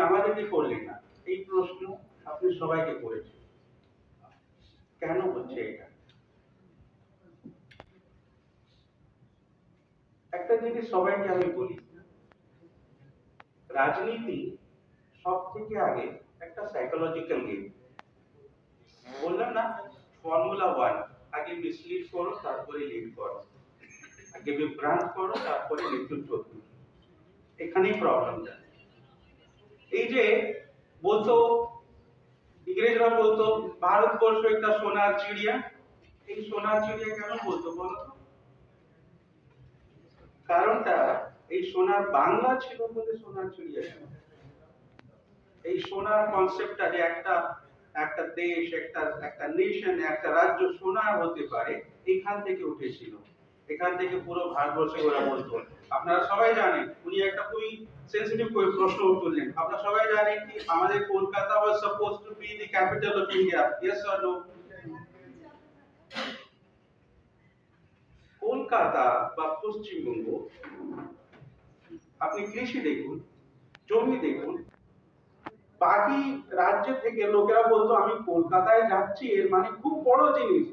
আমাদেরকে করলেন না? এই প্রশ্ন আপনি সবাইকে করেছেন। কেন হচ্ছে এটা? একটা জিনিস সবাইকে আমি বলি, রাজনীতি সব থেকে আগে একটা সাইকোলজিক্যাল গেম। বললাম না, ফর্মুলা ওয়ান, আগে মিসলিড করো তারপরে লিড করো, আগে বিভ্রান্ত করো তারপরে নেতৃত্ব দিও। এখানেই প্রবলেমটা। এই যে বলতো, ইংরেজরা বলতো ভারতবর্ষ একটা সোনার চিড়িয়া। এই সোনার চিড়িয়া কেন বলতো বলতো? কারণটা এই সোনার বাংলা ছিল বলে সোনার চিড়িয়া ছিল। এই সোনার কনসেপ্টটা যে একটা একটা দেশ, একটা একটা নেশন, একটা রাজ্য সোনার হতে পারে, এখান থেকে উঠেছিল। এখান থেকে পুরো ভারতবর্ষে ওরা বলতো। আপনারা সবাই জানেন, উনি একটা খুবই সেন্সিটিভ প্রশ্ন তুললেন। আপনারা সবাই জানেন কি আমাদের Kolkata was supposed to be the capital of India, yes or no? Kolkata বা পশ্চিমবঙ্গ, আপনি কৃষি দেখুন, জমি দেখুন, বাকি রাজ্য থেকে লোকেরা বলতো আমি কলকাতায় যাচ্ছি, এর মানে খুব বড় জিনিস।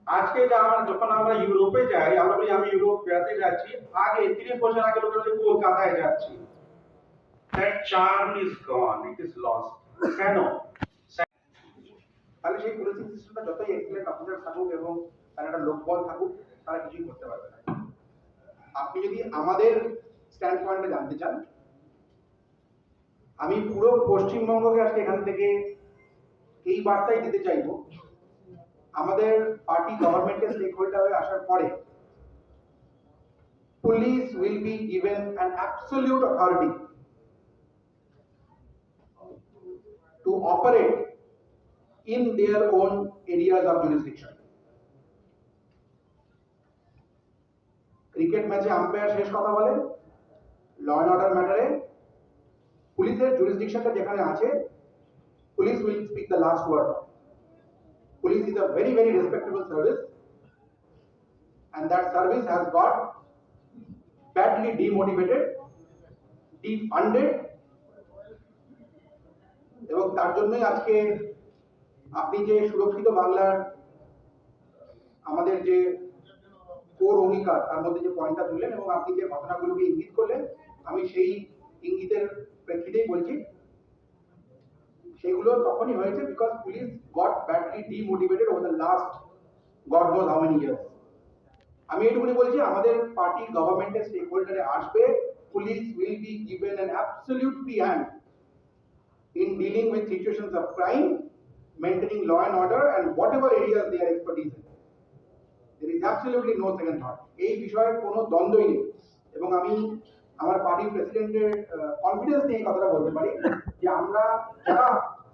আজকে যখন আমরা ইউরোপে যাই, আমরা বলি আমি ইউরোপ বেড়াতে যাচ্ছি, আগে 30 বছর আগে লোকেরা বলতো কলকাতায় যাচ্ছি। That charm is gone, it is lost. কেন? তাহলে সেই পুলিশিং সিস্টেমটা যতই এক্সেলেন্ট অফিসার থাকুক এবং তার একটা লোকবল থাকুক, তারা কিছুই করতে পারবে না। আপনি যদি আমাদের স্ট্যান্ড পয়েন্টে জানতে চান, আমি পুরো পশ্চিমবঙ্গকে আজকে এখান থেকে এই বার্তাই দিতে চাইব, আমাদের পার্টি গভর্নমেন্টের স্টেক হোল্ডার হয়ে আসার পরে police will be given an absolute authority two operate in their own areas of jurisdiction. Cricket ম্যাচে আম্পায়ার শেষ কথা বলে, ল অ্যান্ড অর্ডার ম্যাটারে পুলিশের জুরিসডিকশনটা যেখানে আছে, police will speak the last word. Police is a very very respectable service, and that service has got badly demotivated, defunded, এবং তার জন্যই আজকে আপনি যে সুরক্ষিত বাংলার আমাদের যে কোর অঙ্গীকার, তার মধ্যে যে পয়েন্টটা তুললেন এবং আপনি যে ঘটনাগুলোকে ইঙ্গিত করলেন, আমি সেই ইঙ্গিতের প্রেক্ষিতেই বলছি, সেগুলো তখনই হয়েছে because police goat badly demotivated over the last god knows how many years. আমি এইটুকুনি বলছি, আমাদের পার্টি গভর্নমেন্টের স্টেক হোল্ডারে আসবে, police will be given an absolute free hand in dealing with situations of crime, maintaining law and order, and whatever areas they are expertise in. There is absolutely no second thought. এই বিষয়ে কোনো দ্বন্দ্বই নেই, এবং আমি আমার পার্টির প্রেসিডেন্টের confidence নিয়ে কথাটা বলতে পারি যে আমরা যারা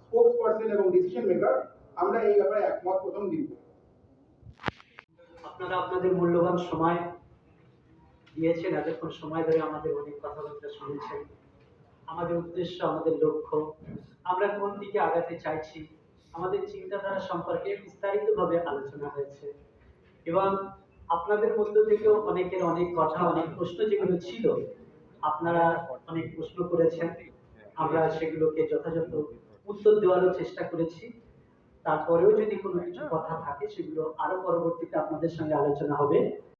স্পোক্স পারসন এবং ডিসিশন মেকার, আমরা এই ব্যাপারে একমত প্রথম দিন। আপনারা আপনাদের মূল্যবান সময় দিয়েছেন, এতক্ষণ সময় ধরে আমাদের অনেক কথাবার্তা শুনেছেন। আমাদের উদ্দেশ্য, আমাদের লক্ষ্য, আমরা কোন দিকে আগাতে চাইছি, আমাদের চিন্তাধারা সম্পর্কে বিস্তারিতভাবে আলোচনা হয়েছে, এবং আপনাদের মধ্য থেকেও অনেকের অনেক কথা, অনেক প্রশ্ন যেগুলো ছিল, আপনারা অনেক প্রশ্ন করেছেন, আমরা সেগুলোকে যথাযথ উত্তর দেওয়ারও চেষ্টা করেছি। তারপরেও যদি কোনো কিছু কথা থাকে, সেগুলো আরো পরবর্তীতে আপনাদের সঙ্গে আলোচনা হবে।